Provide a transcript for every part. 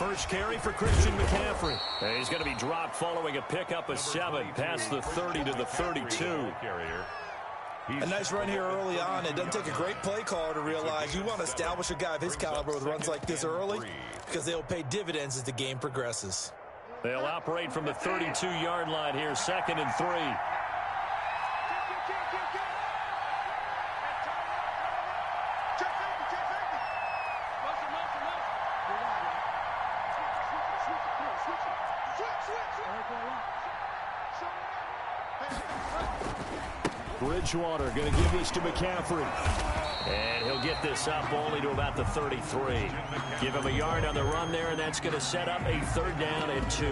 first carry for Christian McCaffrey. And he's going to be dropped following a pickup of 7 past the 30 to the 32. A nice run here early on. It doesn't take a great play caller to realize you want to establish a guy of his caliber with runs like this early because they'll pay dividends as the game progresses. They'll operate from the 32-yard line here, 2nd and 3. Bridgewater going to give this to McCaffrey. And he'll get this up only to about the 33. Give him a yard on the run there, and that's going to set up a 3rd down and 2.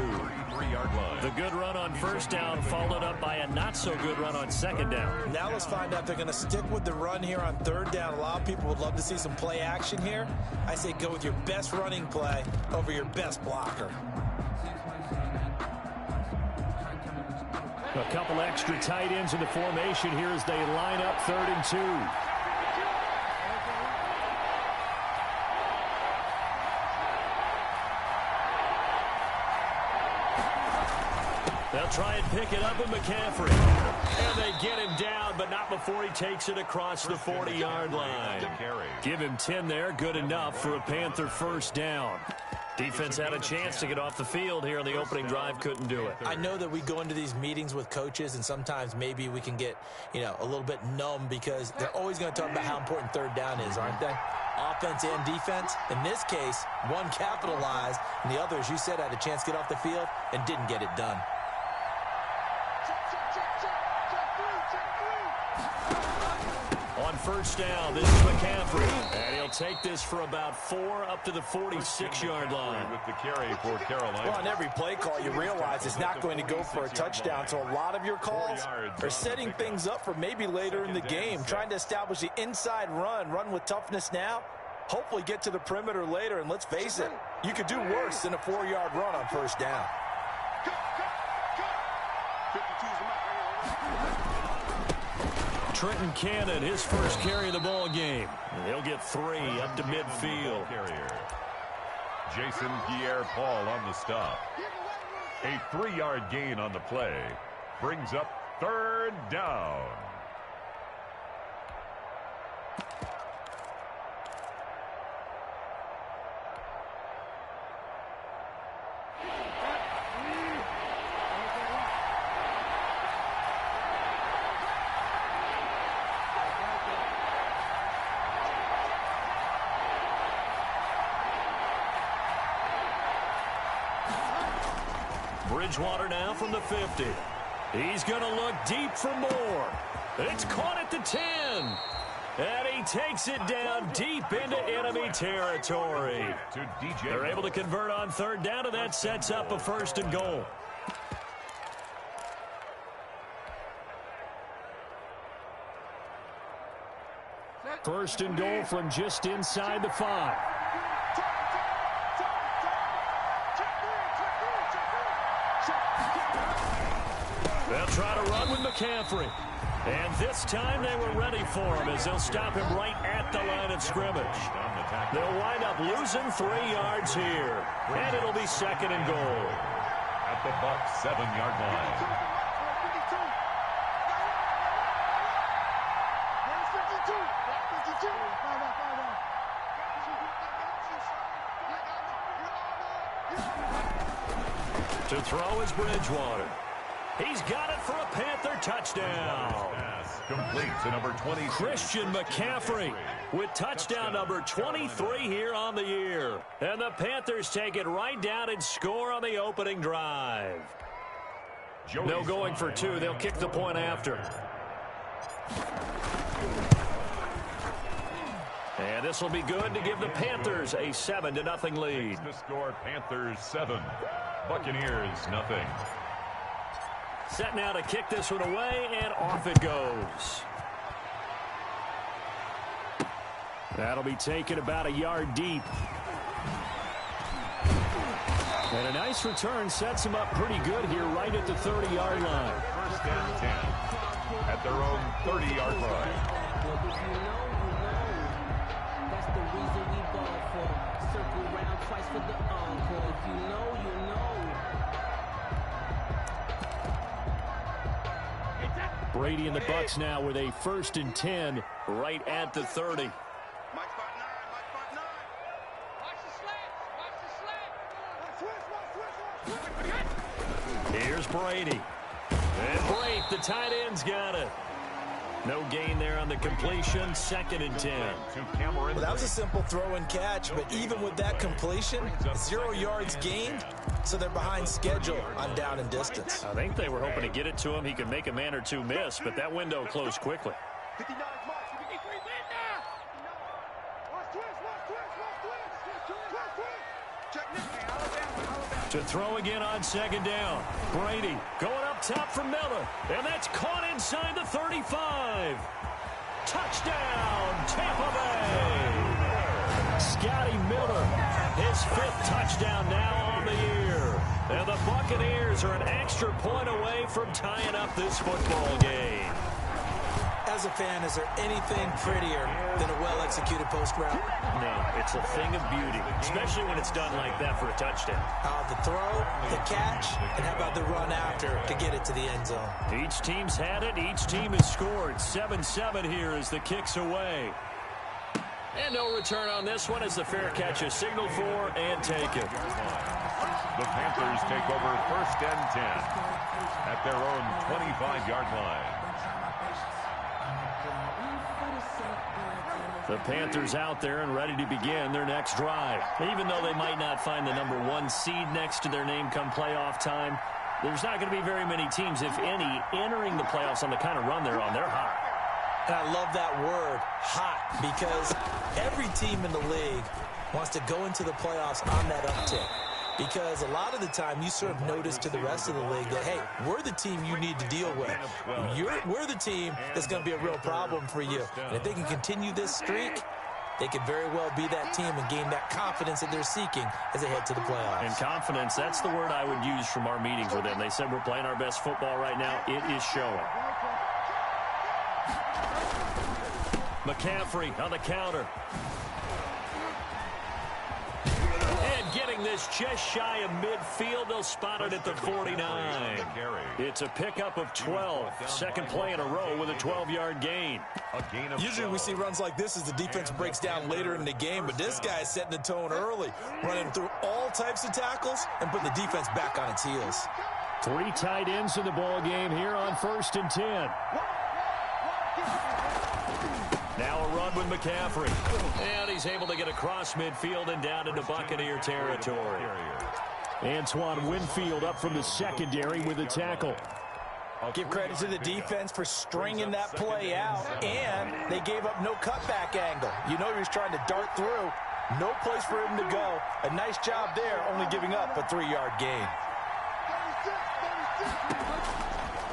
The good run on 1st down followed up by a not-so-good run on 2nd down. Now let's find out if they're going to stick with the run here on 3rd down. A lot of people would love to see some play action here. I say go with your best running play over your best blocker. A couple extra tight ends in the formation here as they line up 3rd and 2. They'll try and pick it up with McCaffrey. And they get him down, but not before he takes it across the 40-yard line. Give him 10 there, good enough for a Panther 1st down. Defense had a chance to get off the field here on the opening drive, couldn't do it. I know that we go into these meetings with coaches, and sometimes maybe we can get, a little bit numb because they're always going to talk about how important 3rd down is, aren't they? Offense and defense. In this case, one capitalized, and the other, as you said, had a chance to get off the field and didn't get it done. On 1st down, this is McCaffrey. And he'll take this for about 4 up to the 46-yard line. With the carry for Carolina. Well, on every play call, you realize it's not going to go for a touchdown. So a lot of your calls are setting things up for maybe later in the game, trying to establish the inside run with toughness now. Hopefully get to the perimeter later, and let's face it, you could do worse than a 4-yard run on 1st down. Trenton Cannon, his first carry of the ball game. He'll get 3 up to midfield. Jason Pierre-Paul on the stop. A 3-yard gain on the play brings up 3rd down. Bridgewater now from the 50. He's going to look deep for more. It's caught at the 10. And he takes it down deep into enemy territory. They're able to convert on 3rd down, and that sets up a 1st and goal. First and goal from just inside the 5. They'll try to run with McCaffrey. And this time they were ready for him as they'll stop him right at the line of scrimmage. They'll wind up losing 3 yards here. And it'll be 2nd and goal. At the Bucs 7-yard line. To throw is Bridgewater. He's got it for a Panther touchdown. Pass complete to number 20. Christian McCaffrey with touchdown number 23 here on the year. And the Panthers take it right down and score on the opening drive. No going for 2. They'll kick the point after. And this will be good to give the Panthers a 7-0 lead. The score, Panthers 7, Buccaneers 0. Set now to kick this one away, and off it goes. That'll be taken about a yard deep. And a nice return sets them up pretty good here right at the 30-yard line. 1st and 10 at their own 30-yard line. the reason we ball for. Circle round twice for the encore. If you know, you know. Brady and the Bucs now with a 1st and 10 right at the 30. Here's Brady. And Blake, the tight end's got it. No gain there on the completion. 2nd and 10. Well, that was a simple throw and catch, but even with that completion, 0 yards gained, so they're behind schedule on down and distance. I think they were hoping to get it to him. He could make a man or two miss, but that window closed quickly. To throw again on 2nd down. Brady going up top for Miller. And that's caught inside the 35. Touchdown, Tampa Bay. Scotty Miller, his 5th touchdown now on the year. And the Buccaneers are an extra point away from tying up this football game. As a fan, is there anything prettier than a well-executed post route? No, it's a thing of beauty, especially when it's done like that for a touchdown. The throw, the catch, and how about the run after to get it to the end zone? Each team's had it. Each team has scored. 7-7 here as the kick's away. And no return on this one as the fair catch is signaled for and taken. The Panthers take over 1st and 10 at their own 25-yard line. The Panthers out there and ready to begin their next drive. Even though they might not find the number 1 seed next to their name come playoff time, there's not going to be very many teams, if any, entering the playoffs on the kind of run they're on. They're hot. And I love that word, hot, because every team in the league wants to go into the playoffs on that uptick. Because a lot of the time you serve notice to the rest of the league that, hey, we're the team you need to deal with. We're the team that's going to be a real problem for you. And if they can continue this streak, they could very well be that team and gain that confidence that they're seeking as they head to the playoffs. And confidence, that's the word I would use from our meetings with them. They said we're playing our best football right now. It is showing. McCaffrey on the counter. Getting this just shy of midfield. They'll spot it at the 49. It's a pickup of 12. 2nd play in a row with a 12-yard gain. Usually we see runs like this as the defense breaks down later in the game, but this guy is setting the tone early, running through all types of tackles and putting the defense back on its heels. 3 tight ends in the ball game here on 1st and 10. Now a run with McCaffrey. And he's able to get across midfield and down into Buccaneer territory. Antoine Winfield up from the secondary with a tackle. Give credit to the defense for stringing that play out, and they gave up no cutback angle. You know he was trying to dart through. No place for him to go. A nice job there, only giving up a 3-yard gain.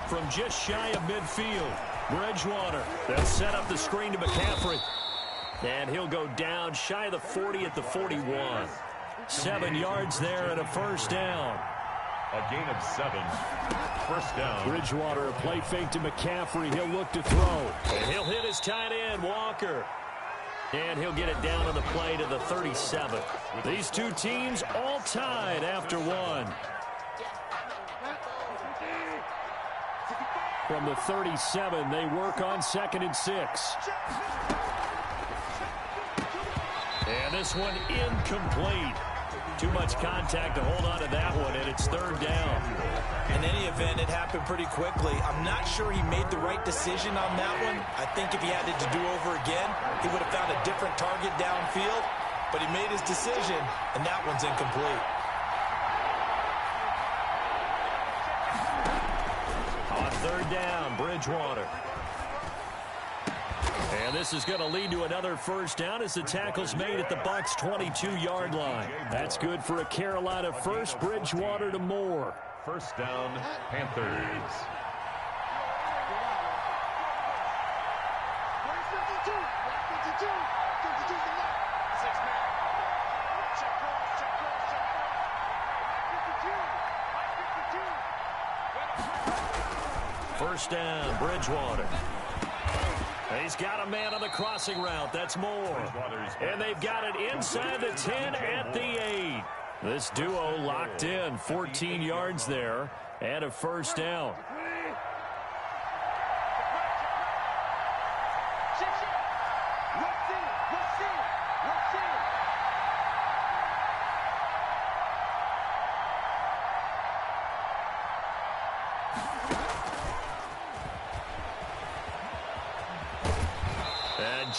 From just shy of midfield, Bridgewater. They'll set up the screen to McCaffrey. And he'll go down shy of the 40 at the 41. 7 yards there and a 1st down. A gain of 7. 1st down. Bridgewater, a play fake to McCaffrey. He'll look to throw. And he'll hit his tight end, Walker. And he'll get it down on the play to the 37. These two teams all tied after 1. From the 37, they work on 2nd and 6. And this one incomplete. Too much contact to hold on to that one, and it's 3rd down. In any event, it happened pretty quickly. I'm not sure he made the right decision on that one. I think if he had it to do over again, he would have found a different target downfield. But he made his decision, and that one's incomplete. On 3rd down, Bridgewater. And this is going to lead to another 1st down as the tackle's made at the Bucs' 22-yard line. That's good for a Carolina 1st. Bridgewater to Moore. 1st down, Panthers. First down, Bridgewater. He's got a man on the crossing route. That's more. And they've got it inside the 10 at the 8. This duo locked in. 14 yards there and a first down.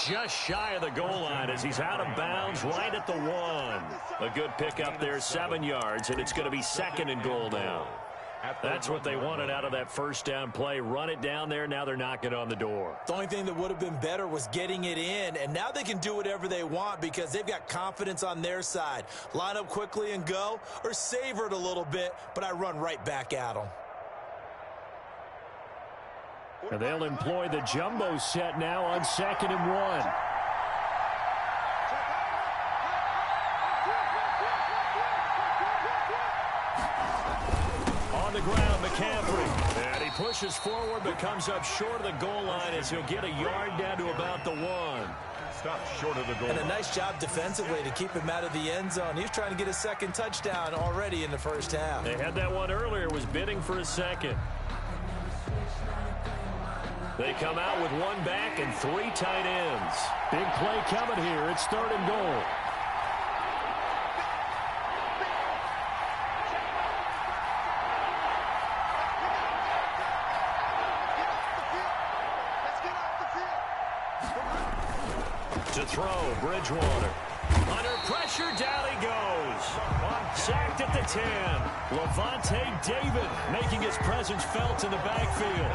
Just shy of the goal line as he's out of bounds right at the 1. A good pickup there, 7 yards, and it's going to be 2nd and goal now. That's what they wanted out of that first down play. Run it down there. Now they're knocking on the door. The only thing that would have been better was getting it in, and now they can do whatever they want because they've got confidence on their side. Line up quickly and go, or savor it a little bit, but I run right back at them. And they'll employ the jumbo set now on 2nd and 1. On the ground, McCaffrey. And he pushes forward but comes up short of the goal line as he'll get a yard down to about the 1. Stop short of the goal. And a nice job defensively to keep him out of the end zone. He's trying to get a 2nd touchdown already in the first half. They had that one earlier, was bidding for a 2nd. They come out with 1 back and 3 tight ends. Big play coming here. It's 3rd and goal. To throw, Bridgewater. Under pressure, down he goes. Sacked at the 10. Levante David making his presence felt in the backfield.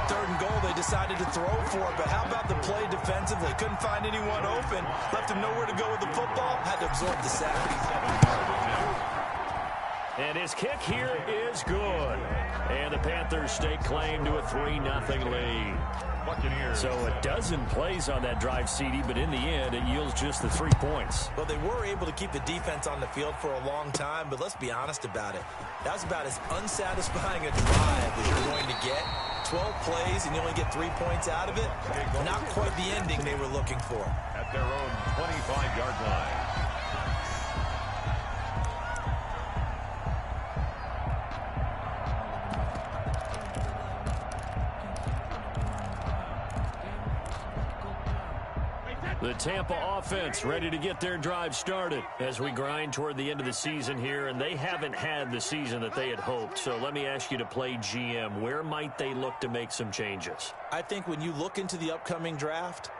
3rd and goal, they decided to throw for it, but how about the play defensively? Couldn't find anyone open, left him nowhere to go with the football, had to absorb the sack. And his kick here is good. And the Panthers stake claim to a 3-0 lead. So a dozen plays on that drive, CD, but in the end, it yields just the 3 points. Well, they were able to keep the defense on the field for a long time, but let's be honest about it. That was about as unsatisfying a drive as you're going to get. 12 plays and you only get 3 points out of it. Not quite the ending they were looking for. At their own 25-yard line. The Tampa offense ready to get their drive started as we grind toward the end of the season here, and they haven't had the season that they had hoped. So let me ask you to play GM. Where might they look to make some changes? I think when you look into the upcoming draft,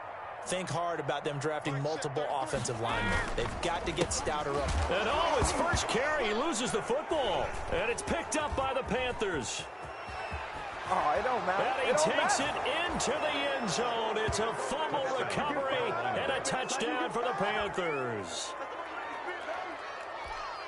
think hard about them drafting multiple offensive linemen. They've got to get stouter up. And oh, his first carry, he loses the football. And it's picked up by the Panthers. Oh, it don't matter. And he takes it into the end zone. It's a fumble recovery and a touchdown for the Panthers.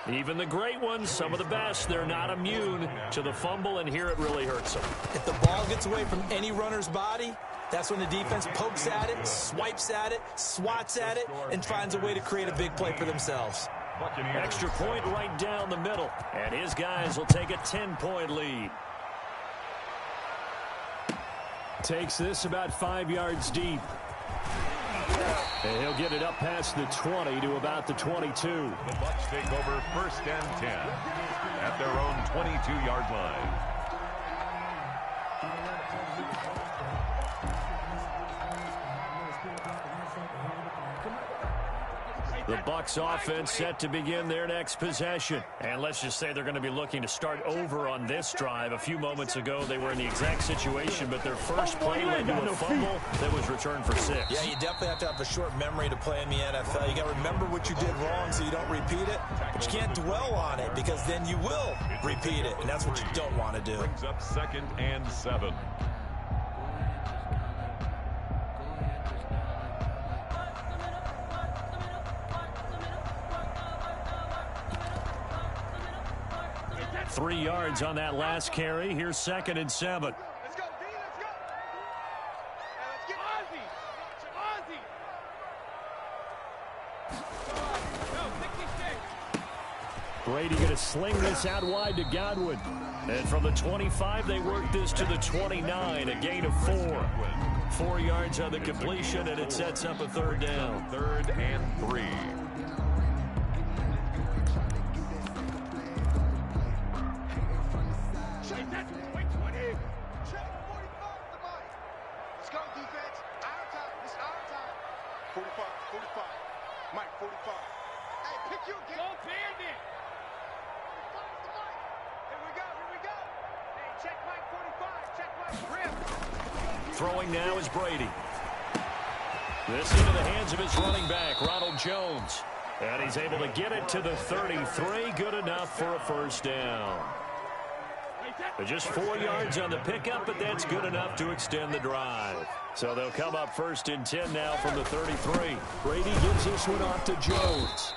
Even the great ones, some of the best, they're not immune to the fumble, and here it really hurts them. If the ball gets away from any runner's body, that's when the defense pokes at it, swipes at it, swats at it, and finds a way to create a big play for themselves. Extra point right down the middle, and his guys will take a 10-point lead. Takes this about 5 yards deep. And he'll get it up past the 20 to about the 22. The Bucs take over 1st and 10 at their own 22-yard line. The Bucs offense set to begin their next possession. And let's just say they're going to be looking to start over on this drive. A few moments ago, they were in the exact situation, but their first play led to a fumble that was returned for 6. Yeah, you definitely have to have a short memory to play in the NFL. You got to remember what you did wrong so you don't repeat it, but you can't dwell on it because then you will repeat it, and that's what you don't want to do. Brings up 2nd and 7. Three yards on that last carry. Here's 2nd and 7. Let's go, D, let's go. And let's get Ozzy. Ozzy. Go, 66. Brady going to sling this out wide to Godwin. And from the 25, they work this to the 29, a gain of 4. 4 yards on the completion, and it sets up a third down. 3rd and 3. Wait, 20. Check 45 to Mike. Let's go, defense. Our time. It's our time. 45, 45. Mike, 45. Hey, pick you again. Go, Bandit. 45 to Mike. Here we go, here we go. Hey, check Mike 45. Check Mike rim. Throwing now is Brady. This into the hands of his running back, Ronald Jones. And he's able to get it to the 33. Good enough for a first down. Just 4 yards on the pickup, but that's good enough to extend the drive. So they'll come up 1st and 10 now from the 33. Brady gives this one off to Jones.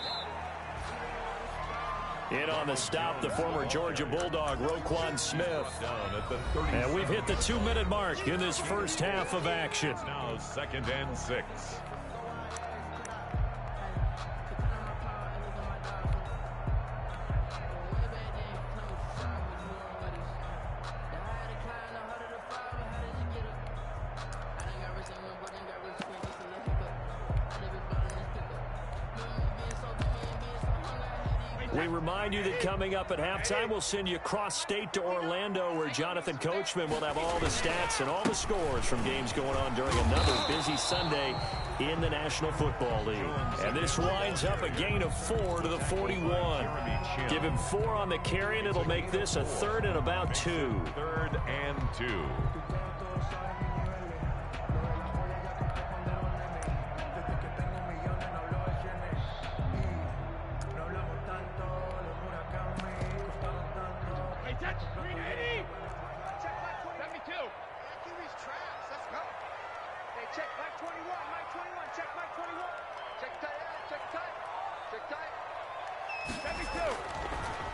In on the stop, the former Georgia Bulldog, Roquan Smith. And we've hit the 2-minute mark in this first half of action. Now 2nd and 6. We remind you that coming up at halftime, we'll send you cross-state to Orlando, where Jonathan Coachman will have all the stats and all the scores from games going on during another busy Sunday in the National Football League. And this winds up a gain of 4 to the 41. Give him 4 on the carry, and it'll make this a 3rd and about 2. 3rd and 2.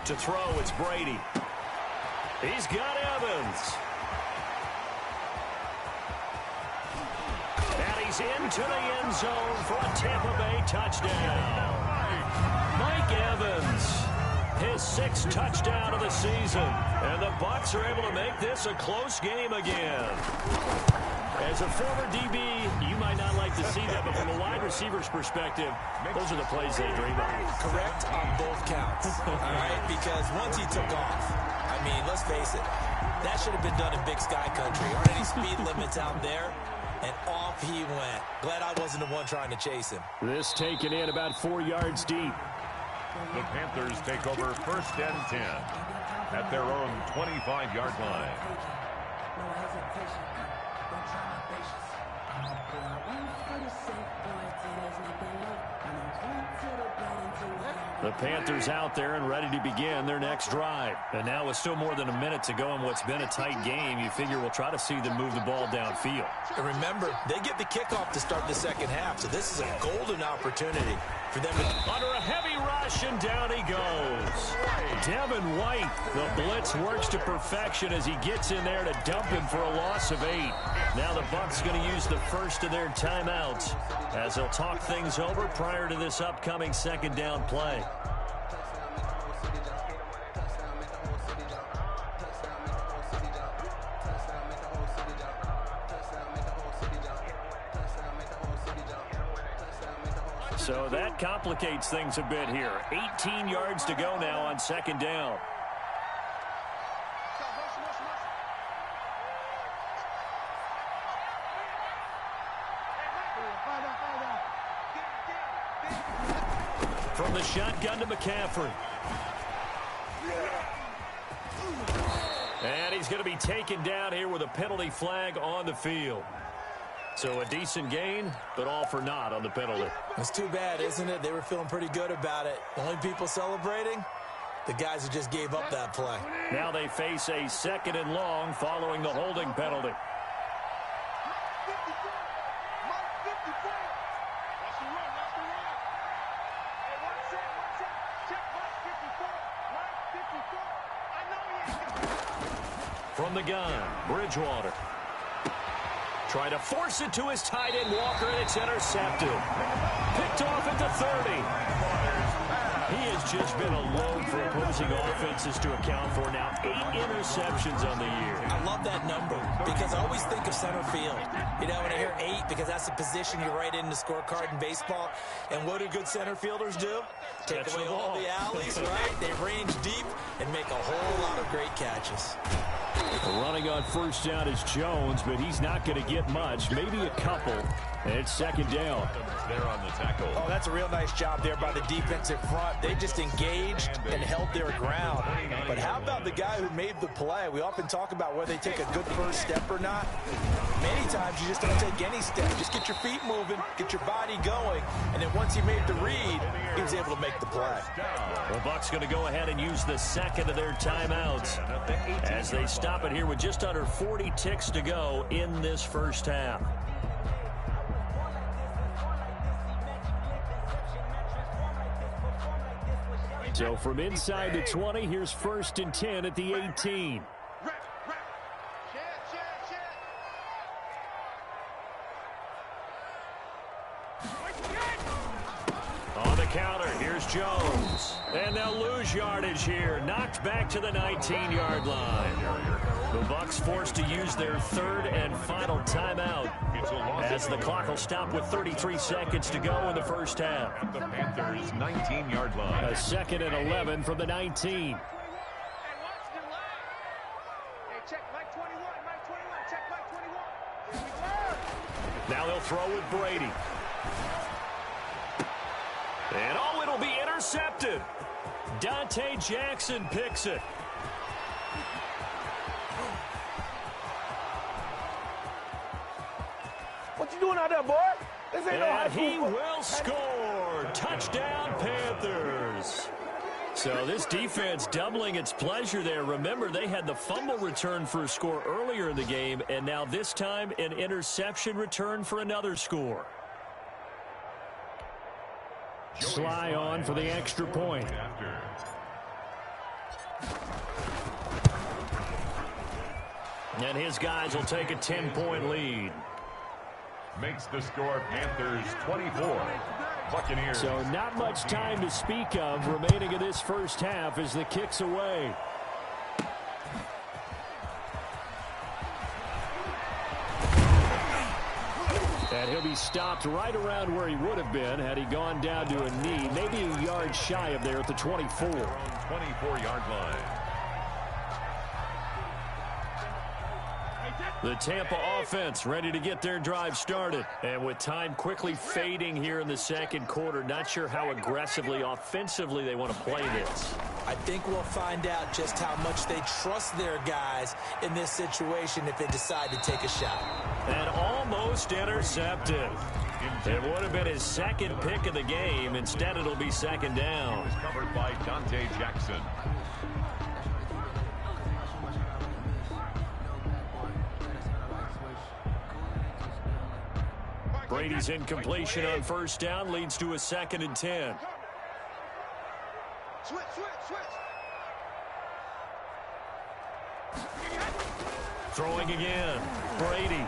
To throw, it's Brady. He's got Evans. And he's into the end zone for a Tampa Bay touchdown. Mike Evans, his 6th touchdown of the season. And the Bucs are able to make this a close game again. As a former DB, you might not like to see that, but from a wide receiver's perspective, those are the plays they dream of. Correct on both counts, all right? Because once he took off, I mean, let's face it, that should have been done in Big Sky Country. Aren't any speed limits out there? And off he went. Glad I wasn't the one trying to chase him. This taken in about 4 yards deep. The Panthers take over 1st and 10 at their own 25-yard line. The Panthers out there and ready to begin their next drive. And now with still more than a minute to go in what's been a tight game, you figure we'll try to see them move the ball downfield. And remember, they get the kickoff to start the second half, so this is a golden opportunity for them to... Under a heavy rush, and down he goes. Devin White, the blitz works to perfection as he gets in there to dump him for a loss of 8. Now the Bucs going to use the first of their timeouts as they'll talk things over prior to this upcoming 2nd down play. So that complicates things a bit here. 18 yards to go now on 2nd down. From the shotgun to McCaffrey. And he's going to be taken down here with a penalty flag on the field. So a decent gain, but all for naught on the penalty. That's too bad, isn't it? They were feeling pretty good about it. The only people celebrating, the guys who just gave up that play. Now they face a 2nd and long following the holding penalty. From the gun, Bridgewater. Trying to force it to his tight end, Walker, and it's intercepted. Picked off at the 30. He has just been a load for opposing offenses to account for now. 8 interceptions on the year. I love that number because I always think of center field. You know, when I hear 8, because that's the position you write in the scorecard in baseball. And what do good center fielders do? Take away all the alleys, right? They range deep and make a whole lot of great catches. Running on first down is Jones, but he's not going to get much, maybe a couple. And it's second down. There on the tackle. Oh, that's a real nice job there by the defensive front. They just engaged and held their ground. But how about the guy who made the play? We often talk about whether they take a good first step or not. Many times you just don't take any step. Just get your feet moving, get your body going, and then once he made the read, he was able to make the play. The Bucs going to go ahead and use the second of their timeouts as they stop it here with just under 40 ticks to go in this first half. So from inside the 20, here's 1st and 10 at the 18. On the counter, here's Jones. And they'll lose yardage here. Knocked back to the 19-yard line. The Bucs forced to use their 3rd and final timeout as the clock will stop with 33 seconds to go in the first half. At the Panthers' 19-yard line. A 2nd and 11 from the 19. Now they'll throw with Brady. And oh, it'll be intercepted. Dante Jackson picks it. What you doing out there, boy? This ain't no high And school he will score. Touchdown, Panthers. So this defense doubling its pleasure there. Remember, they had the fumble return for a score earlier in the game, and now this time an interception return for another score. Sly on for the extra point. And his guys will take a 10-point lead. Makes the score Panthers 24. Buccaneers. So not much time to speak of remaining in this first half as the kick's away. And he'll be stopped right around where he would have been had he gone down to a knee, maybe a yard shy of there at the 24. 24-yard line. The Tampa offense ready to get their drive started. And with time quickly fading here in the second quarter, not sure how aggressively, offensively they want to play this. I think we'll find out just how much they trust their guys in this situation if they decide to take a shot. And almost intercepted. It would have been his second pick of the game. Instead, it'll be second down. Covered by Dante Jackson. Brady's incompletion on first down leads to a 2nd and 10. Switch. Throwing again. Brady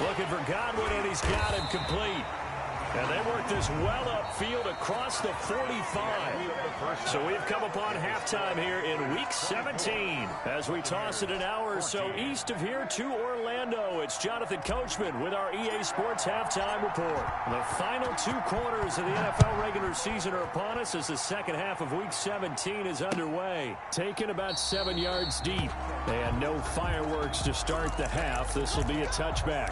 looking for Godwin, and he's got him complete. And they work this well upfield across the 45. So we've come upon halftime here in Week 17. As we toss it an hour or so east of here to Orlando, it's Jonathan Coachman with our EA Sports Halftime Report. The final 2 quarters of the NFL regular season are upon us as the second half of Week 17 is underway. Taken about 7 yards deep. And no fireworks to start the half. This will be a touchback.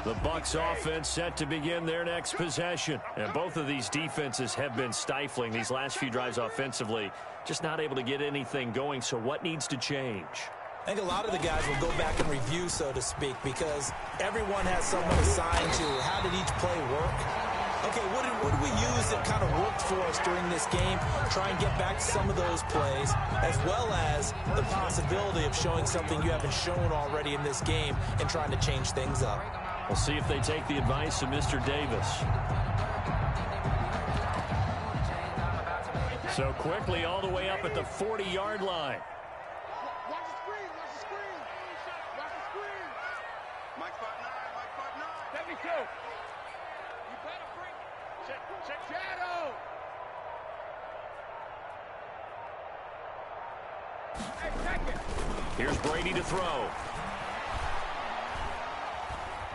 The Bucs offense set to begin their next possession. And both of these defenses have been stifling these last few drives offensively. Just not able to get anything going. So what needs to change? I think a lot of the guys will go back and review, so to speak, because everyone has someone assigned to how did each play work. Okay, what did we use that kind of worked for us during this game? Try and get back to some of those plays, as well as the possibility of showing something you haven't shown already in this game and trying to change things up. We'll see if they take the advice of Mr. Davis. So quickly all the way up at the 40-yard line. Watch the screen. Watch the screen. Watch the screen. Mike 5'9", Mike 5'9". Here's Brady to throw.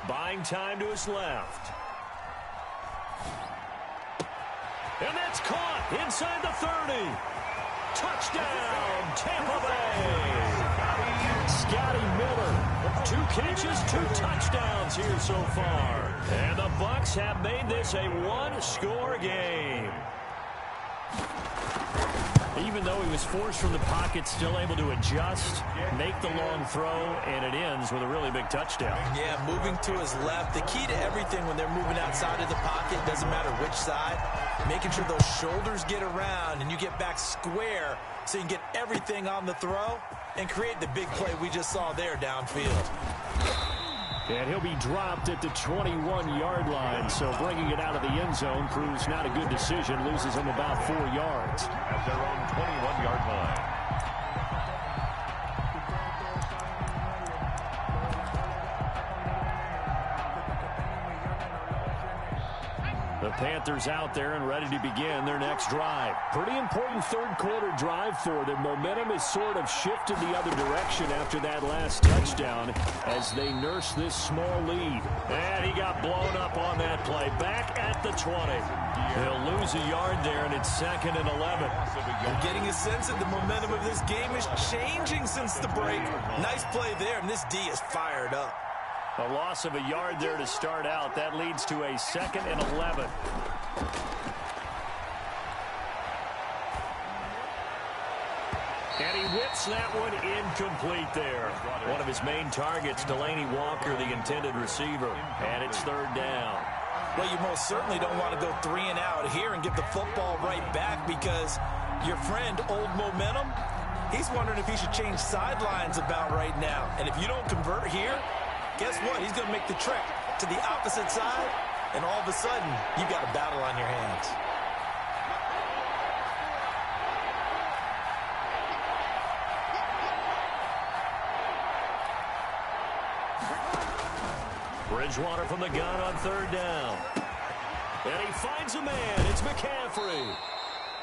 Buying time to his left. And that's caught inside the 30. Touchdown, Tampa Bay. Scotty Miller, 2 catches, 2 touchdowns here so far. And the Bucs have made this a one-score game. Even though he was forced from the pocket, still able to adjust, make the long throw, and it ends with a really big touchdown. Yeah, moving to his left. The key to everything when they're moving outside of the pocket, doesn't matter which side, making sure those shoulders get around and you get back square so you can get everything on the throw and create the big play we just saw there downfield. And he'll be dropped at the 21-yard line, so bringing it out of the end zone proves not a good decision. Loses him about 4 yards. At their own 21-yard line. The Panthers out there and ready to begin their next drive. Pretty important third-quarter drive for them. Momentum has sort of shifted the other direction after that last touchdown as they nurse this small lead. And he got blown up on that play. Back at the 20. He'll lose a yard there, and it's 2nd and 11. You're getting a sense that the momentum of this game is changing since the break. Nice play there, and this D is fired up. A loss of a yard there to start out. That leads to a 2nd and 11. And he whips that one incomplete there. One of his main targets, Delaney Walker, the intended receiver. And it's 3rd down. Well, you most certainly don't want to go 3 and out here and get the football right back because your friend, Old Momentum, he's wondering if he should change sidelines about right now. And if you don't convert here, guess what? He's going to make the trek to the opposite side, and all of a sudden, you've got a battle on your hands. Bridgewater from the gun on 3rd down. And he finds a man. It's McCaffrey.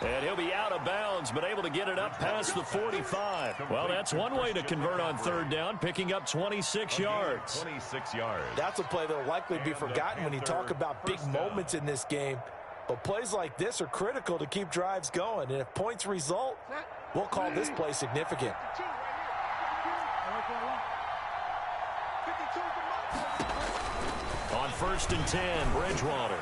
And he'll be out of bounds, but able to get it up past the 45. Well, that's one way to convert on 3rd down, picking up 26 yards. 26 yards. That's a play that will likely be forgotten when you talk about big moments in this game. But plays like this are critical to keep drives going. And if points result, we'll call this play significant. On 1st and 10, Bridgewater.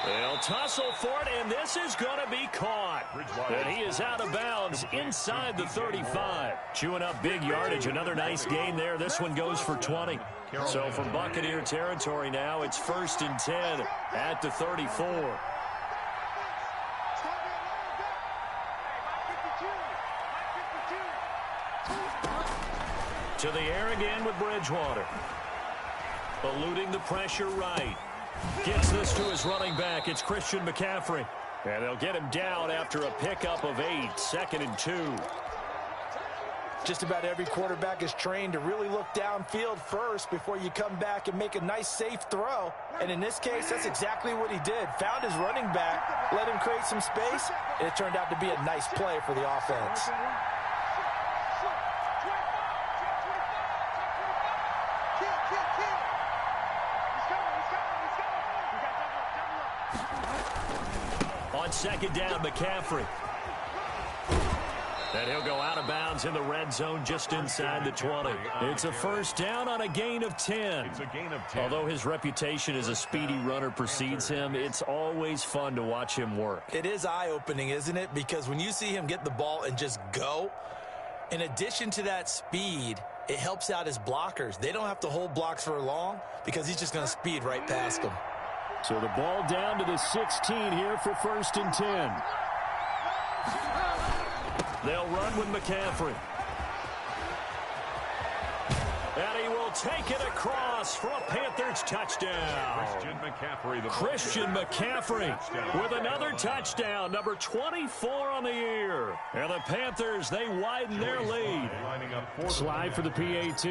They'll tussle for it, and this is going to be caught. And he is out of bounds inside the 35. Chewing up big yardage. Another nice gain there. This one goes for 20. So for Buccaneer territory now, it's 1st and 10 at the 34. To the air again with Bridgewater. Eluding the pressure right. Gets this to his running back. It's Christian McCaffrey. And they'll get him down after a pickup of 8. 2nd and 2. Just about every quarterback is trained to really look downfield first before you come back and make a nice, safe throw. And in this case, that's exactly what he did. Found his running back, let him create some space, and it turned out to be a nice play for the offense. On 2nd down, McCaffrey. And he'll go out of bounds in the red zone just inside the 20. It's a 1st down on a gain of 10. It's a gain of 10. Although his reputation as a speedy runner precedes him, it's always fun to watch him work. It is eye-opening, isn't it? Because when you see him get the ball and just go, in addition to that speed, it helps out his blockers. They don't have to hold blocks for long because he's just going to speed right past them. So the ball down to the 16 here for 1st and 10. They'll run with McCaffrey. And he will take it across for a Panthers touchdown. Christian McCaffrey with another touchdown, number 24 on the year. And the Panthers, they widen their lead. Slide for the PAT.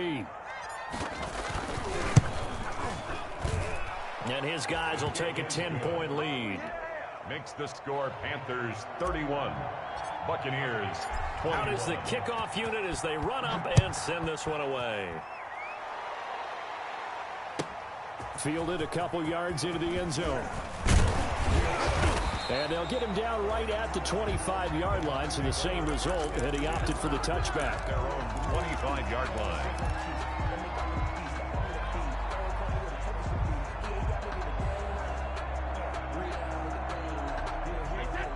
And his guys will take a 10-point lead. Makes the score Panthers 31, Buccaneers 21. Out is the kickoff unit as they run up and send this one away. Fielded a couple yards into the end zone. And they'll get him down right at the 25-yard line, so the same result had he opted for the touchback. Their own 25-yard line.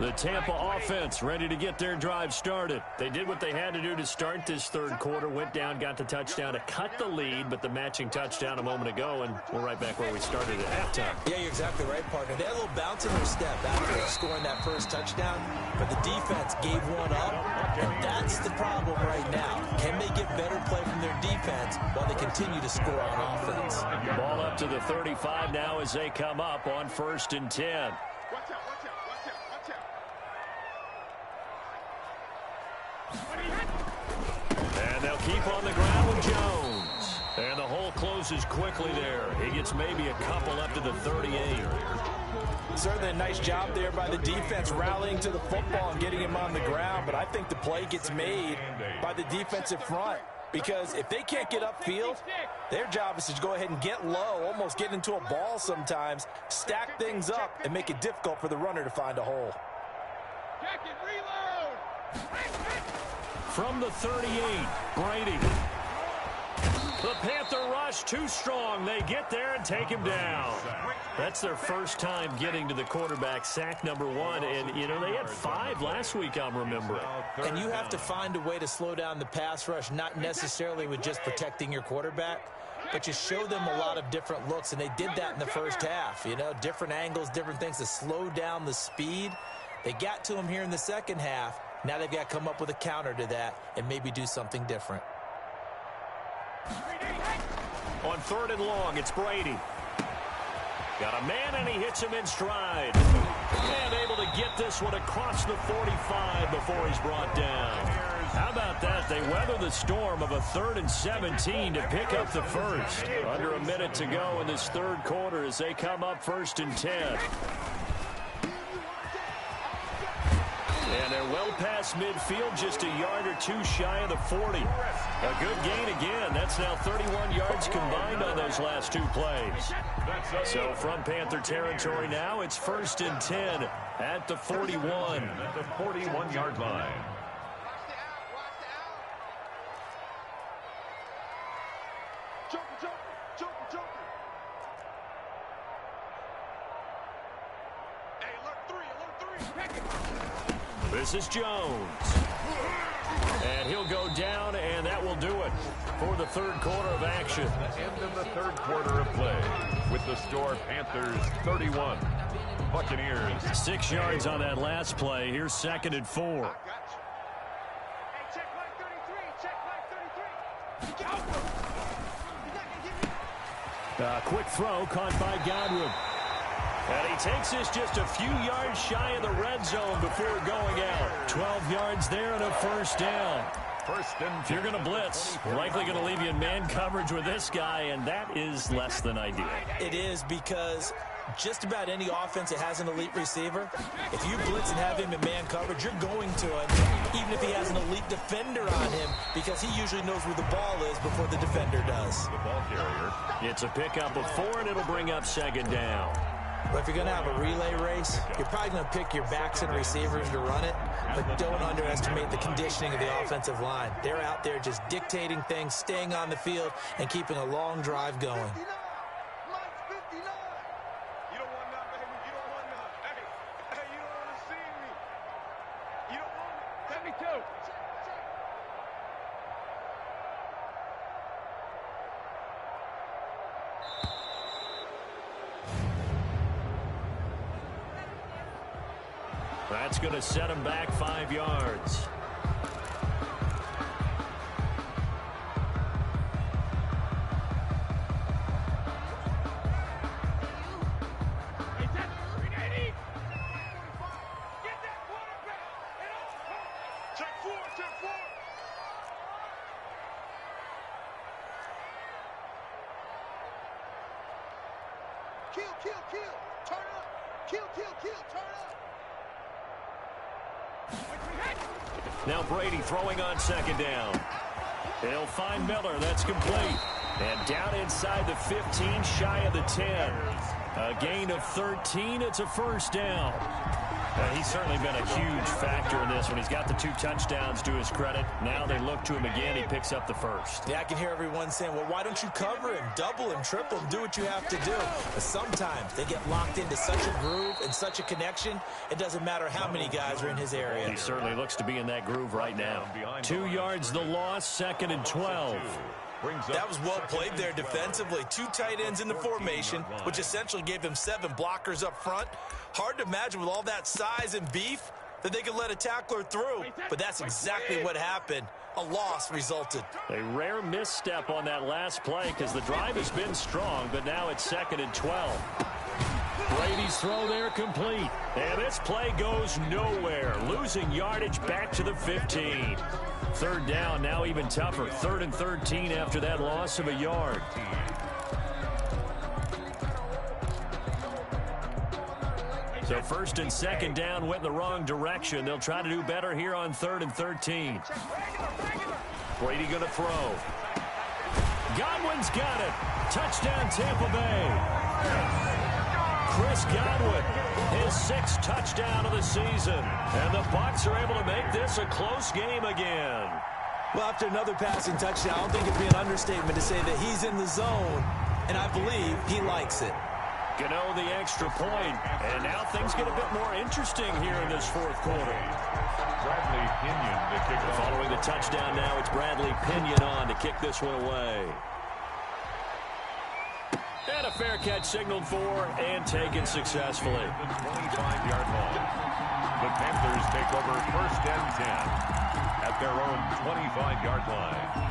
The Tampa offense ready to get their drive started. They did what they had to do to start this third quarter. Went down, got the touchdown to cut the lead, but the matching touchdown a moment ago, and we're right back where we started at halftime. Yeah, you're exactly right, partner. They had a little bounce in their step after scoring that first touchdown, but the defense gave one up, and that's the problem right now. Can they get better play from their defense while they continue to score on offense? Ball up to the 35 now as they come up on 1st and 10. And they'll keep on the ground with Jones. And the hole closes quickly there. He gets maybe a couple up to the 38. Certainly a nice job there by the defense rallying to the football and getting him on the ground, but I think the play gets made by the defensive front, because if they can't get upfield, their job is to go ahead and get low, almost get into a ball sometimes, stack things up, and make it difficult for the runner to find a hole. From the 38, Brady. The Panther rush too strong. They get there and take him down. That's their first time getting to the quarterback, sack number 1. And, you know, they had 5 last week, I'm remembering. And you have to find a way to slow down the pass rush, not necessarily with just protecting your quarterback, but you show them a lot of different looks, and they did that in the first half. You know, different angles, different things to slow down the speed. They got to him here in the second half. Now they've got to come up with a counter to that and maybe do something different. On 3rd and long, it's Brady. Got a man, and he hits him in stride. And able to get this one across the 45 before he's brought down. How about that? They weather the storm of a 3rd and 17 to pick up the first. Under a minute to go in this third quarter as they come up 1st and 10. And they're well past midfield, just a yard or 2 shy of the 40. A good gain again. That's now 31 yards combined on those last 2 plays. So from Panther territory now, it's 1st and 10 at the 41. At the 41-yard line. This is Jones. And he'll go down, and that will do it for the third quarter of action. The end of the third quarter of play with the score Panthers 31, Buccaneers 6 yards on that last play. Here's 2nd and 4. Quick throw caught by Godwin. And he takes this just a few yards shy of the red zone before going out. 12 yards there and a first down. If you're going to blitz, you're likely going to leave you in man coverage with this guy, and that is less than ideal. It is, because just about any offense that has an elite receiver, if you blitz and have him in man coverage, you're going to him, even if he has an elite defender on him, because he usually knows where the ball is before the defender does. The ball carrier. It's a pickup of 4, and it'll bring up 2nd down. But if you're going to have a relay race, you're probably going to pick your backs and receivers to run it, but don't underestimate the conditioning of the offensive line. They're out there just dictating things, staying on the field, and keeping a long drive going. That's going to set him back 5 yards. Kill, kill, kill. Turn up. Kill, kill, kill. Turn up. Now Brady throwing on second down. He'll find Miller. That's complete. And down inside the 15, shy of the 10. A gain of 13. It's a first down. He's certainly been a huge factor in this one. He's got the 2 touchdowns to his credit. Now they look to him again. He picks up the first. Yeah, I can hear everyone saying, well, why don't you cover him, double him, triple him, do what you have to do. But sometimes they get locked into such a groove and such a connection, it doesn't matter how many guys are in his area. He certainly looks to be in that groove right now. 2 yards the loss, 2nd and 12. That was well played there defensively. 2 tight ends in the formation, which essentially gave them 7 blockers up front. Hard to imagine with all that size and beef that they could let a tackler through, but that's exactly what happened. A loss resulted. A rare misstep on that last play because the drive has been strong, but now it's 2nd and 12. Brady's throw there complete. And this play goes nowhere. Losing yardage back to the 15. 3rd down, now even tougher. 3rd and 13 after that loss of a yard. So 1st and 2nd down went in the wrong direction. They'll try to do better here on 3rd and 13. Brady going to throw. Godwin's got it. Touchdown, Tampa Bay. Chris Godwin, his 6th touchdown of the season. And the Bucs are able to make this a close game again. Well, after another passing touchdown, I don't think it'd be an understatement to say that he's in the zone, and I believe he likes it. Gano the extra point, and now things get a bit more interesting here in this 4th quarter. Bradley Pinion to kick off. Following the touchdown now, it's Bradley Pinion on to kick this one away. And a fair catch signaled for and taken successfully. The 25-yard line. The Panthers take over 1st and 10 at their own 25-yard line.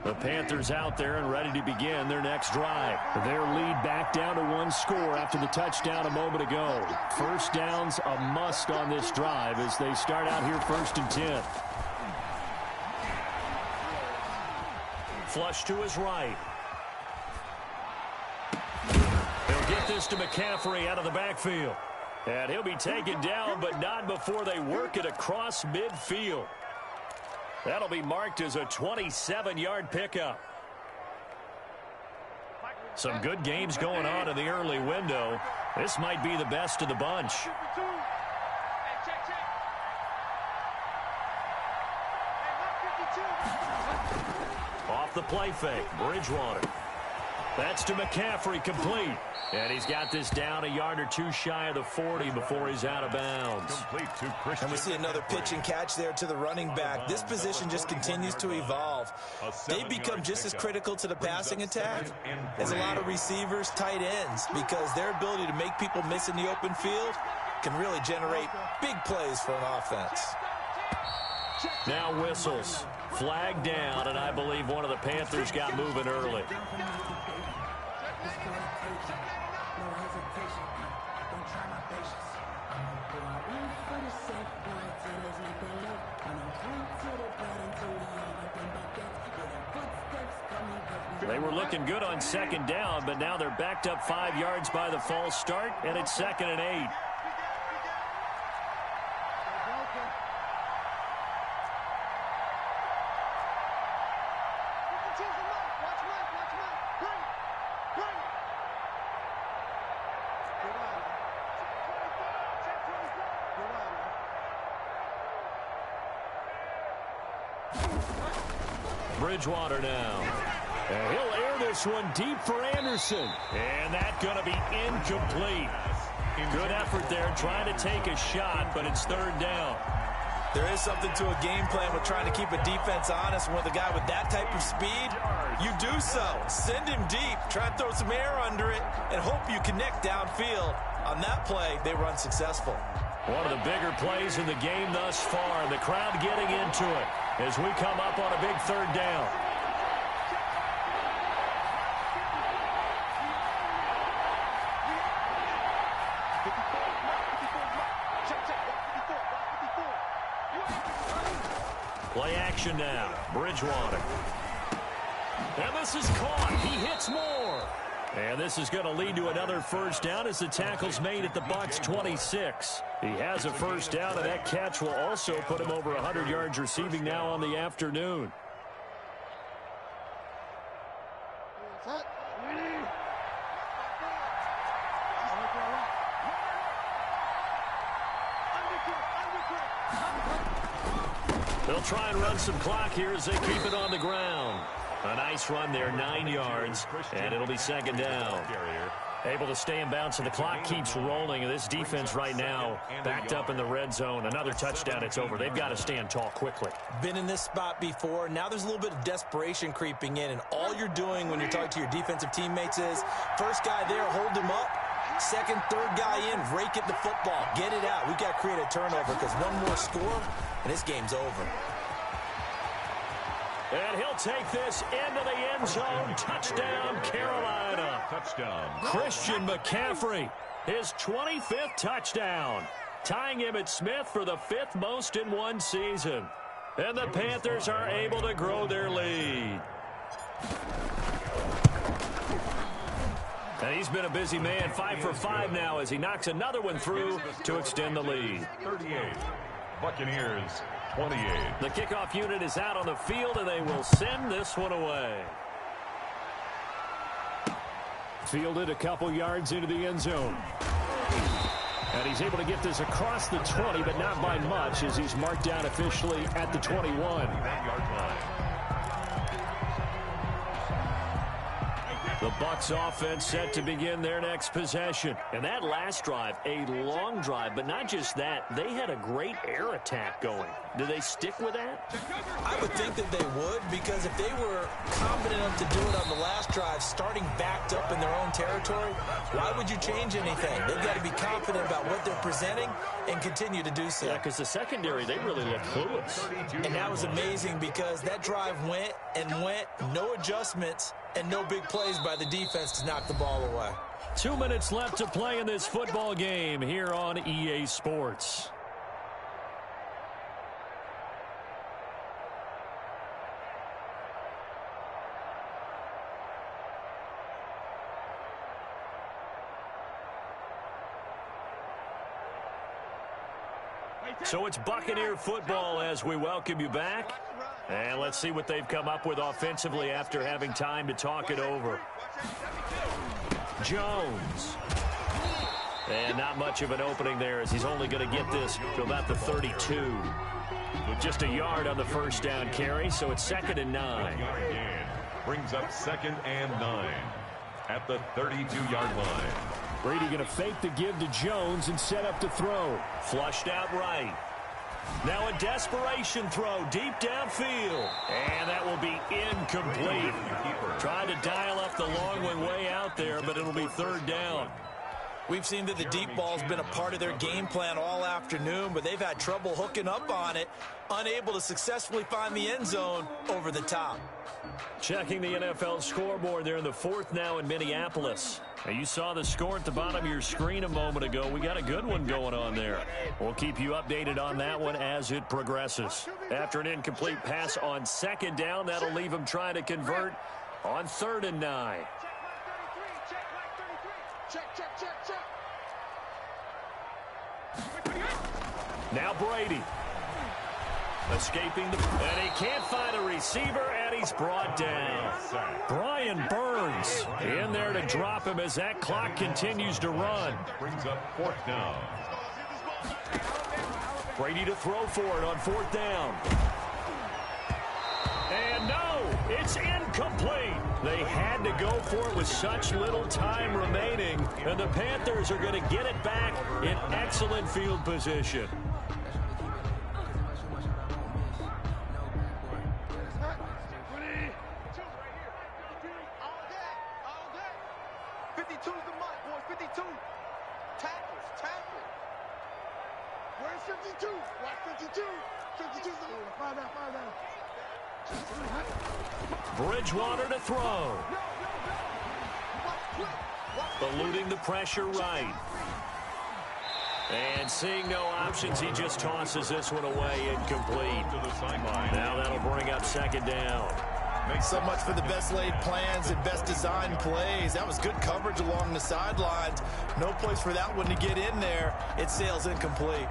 The Panthers out there and ready to begin their next drive. Their lead back down to 1 score after the touchdown a moment ago. 1st downs a must on this drive as they start out here 1st and 10. Flush to his right. They'll get this to McCaffrey out of the backfield. And he'll be taken down, but not before they work it across midfield. That'll be marked as a 27-yard pickup. Some good games going on in the early window. This might be the best of the bunch. Off the play fake, Bridgewater. That's to McCaffrey, complete. And he's got this down a yard or 2 shy of the 40 before he's out of bounds. Complete to Christian. And we see another pitch and catch there to the running back. This position just continues to evolve. They become just as critical to the passing attack as a lot of receivers, tight ends, because their ability to make people miss in the open field can really generate big plays for an offense. Now whistles. Flag down, and I believe one of the Panthers got moving early. They were looking good on 2nd down, but now they're backed up 5 yards by the false start, and it's 2nd and 8. Bridgewater now. And he'll air this one deep for Anderson. And that's going to be incomplete. Good effort there trying to take a shot, but it's 3rd down. There is something to a game plan with trying to keep a defense honest. With a guy with that type of speed, you do so. Send him deep, try and throw some air under it, and hope you connect downfield. On that play, they were unsuccessful. One of the bigger plays in the game thus far, and the crowd getting into it as we come up on a big third down. Play action now. Bridgewater. And this is caught. He hits more. And this is going to lead to another first down as the tackle's made at the Bucs 26. He has a first down, and that catch will also put him over 100 yards receiving now on the afternoon. They'll try and run some clock here as they keep it on the ground. A nice run there, 9 yards, and it'll be second down. Able to stay in bounds, and the clock keeps rolling. And this defense right now backed up in the red zone. Another touchdown, it's over. They've got to stand tall quickly. Been in this spot before. Now there's a little bit of desperation creeping in, and all you're doing when you're talking to your defensive teammates is first guy there, hold him up. Second, third guy in, rake at the football. Get it out. We've got to create a turnover because one more score, and this game's over. And he'll take this into the end zone. Touchdown, Carolina. Touchdown. Christian McCaffrey, his 25th touchdown, tying Emmitt Smith for the 5th most in one season. And the Panthers are able to grow their lead. And he's been a busy man, 5 for 5 now as he knocks another one through to extend the lead. 38. Buccaneers, 28. The kickoff unit is out on the field, and they will send this one away. Fielded a couple yards into the end zone. And he's able to get this across the 20, but not by much as he's marked down officially at the 21. That yard line. The Bucs offense set to begin their next possession. And that last drive, a long drive, but not just that. They had a great air attack going. Do they stick with that? I would think that they would, because if they were confident enough to do it on the last drive, starting backed up in their own territory, why would you change anything? They've got to be confident about what they're presenting and continue to do so. Yeah, because the secondary, they really look clueless. And that was amazing because that drive went and went, no adjustments, and no big plays by the defense to knock the ball away. 2 minutes left to play in this football game here on EA Sports. So it's Buccaneer football as we welcome you back. And let's see what they've come up with offensively after having time to talk it over. Jones. And not much of an opening there as he's only going to get this to about the 32. With just a yard on the first down carry, so it's 2nd and 9. Brings up 2nd and 9 at the 32-yard line. Brady going to fake the give to Jones and set up to throw. Flushed out right. Now a desperation throw deep downfield. And that will be incomplete. Trying to dial up the long one way out there, but it'll be 3rd down. We've seen that the deep ball's been a part of their game plan all afternoon, but they've had trouble hooking up on it, unable to successfully find the end zone over the top. Checking the NFL scoreboard there in the 4th now in Minneapolis. Now you saw the score at the bottom of your screen a moment ago. We got a good one going on there. We'll keep you updated on that one as it progresses. After an incomplete pass on 2nd down, that'll leave them trying to convert on 3rd and 9. Now Brady. Escaping, and he can't find a receiver, and he's brought down. Brian Burns in there to drop him as that clock continues to run. Brings up 4th down. Brady to throw for it on 4th down. And no, it's incomplete. They had to go for it with such little time remaining, and the Panthers are going to get it back in excellent field position. Where's 52? Watch 52. 52's the leader. Fire down. Bridgewater to throw. Eluding the pressure right. And seeing no options, he just tosses this one away, incomplete. Now that'll bring up second down. So much for the best laid plans and best designed plays. That was good coverage along the sidelines. No place for that one to get in there. It sails incomplete.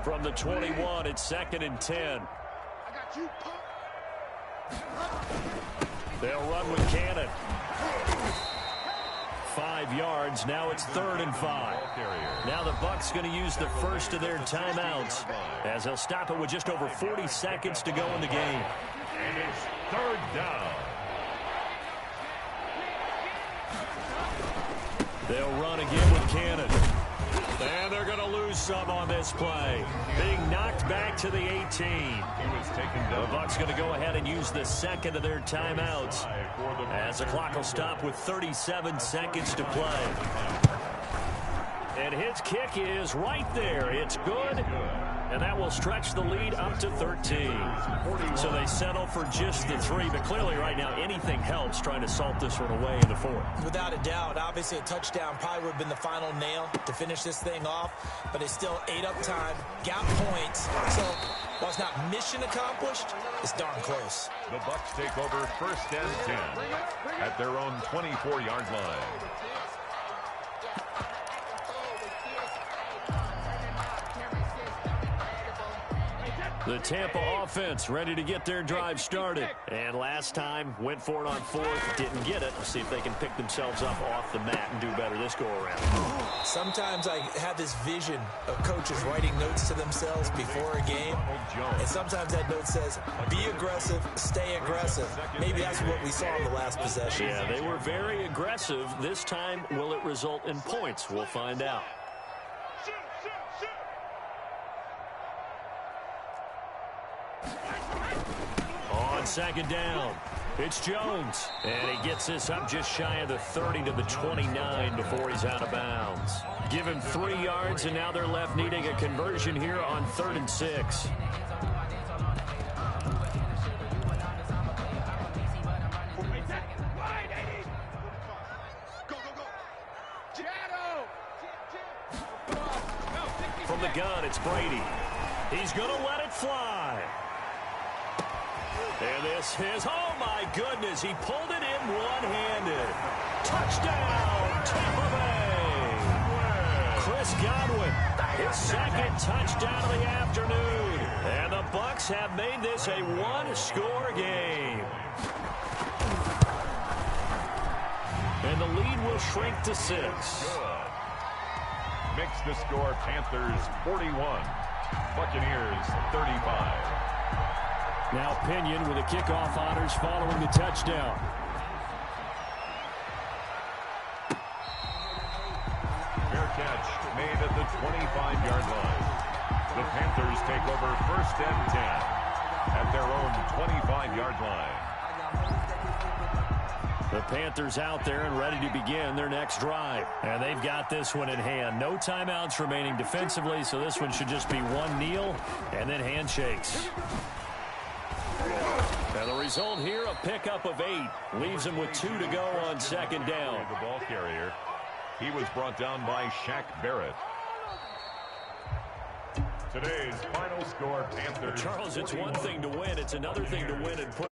From the 21, it's 2nd and 10. I got you, punk. They'll run with Cannon. 5 yards. Now it's 3rd and 5. Now the Bucs going to use the first of their timeouts as they'll stop it with just over 40 seconds to go in the game. And it's 3rd down. They'll run again with Cannon. And they're going to lose some on this play. Being knocked back to the 18. He was taken down. The Bucs going to go ahead and use the second of their timeouts as the clock will stop with 37 seconds to play. And his kick is right there. It's good. And that will stretch the lead up to 13. So they settle for just the 3. But clearly right now anything helps trying to salt this one away in the 4th. Without a doubt, obviously a touchdown probably would have been the final nail to finish this thing off. But it's still ate up time, got points. So while it's not mission accomplished, it's darn close. The Bucs take over 1st and 10 at their own 24-yard line. The Tampa offense ready to get their drive started. And last time, went for it on 4th, didn't get it. Let's see if they can pick themselves up off the mat and do better this go-around. Sometimes I have this vision of coaches writing notes to themselves before a game. And sometimes that note says, be aggressive, stay aggressive. Maybe that's what we saw in the last possession. Yeah, they were very aggressive. This time, will it result in points? We'll find out. On 2nd down, it's Jones. And he gets this up just shy of the 30 to the 29 before he's out of bounds. Give him 3 yards, and now they're left needing a conversion here on 3rd and 6. From the gun, it's Brady. He's going to let it fly. And this is, oh my goodness, he pulled it in one-handed. Touchdown, Tampa Bay. Chris Godwin, his 2nd touchdown of the afternoon. And the Bucs have made this a one-score game. And the lead will shrink to 6. Makes the score Panthers 41, Buccaneers 35. Now Pinion with the kickoff honors following the touchdown. Fair catch made at the 25-yard line. The Panthers take over 1st and 10 at their own 25-yard line. The Panthers out there and ready to begin their next drive. And they've got this one in hand. No timeouts remaining defensively, so this one should just be one kneel and then handshakes. And the result here, a pickup of 8. Leaves them with 2 to go on 2nd down. The ball carrier. He was brought down by Shaq Barrett. Today's final score, Panthers. Charles, it's one thing to win. It's another thing to win and put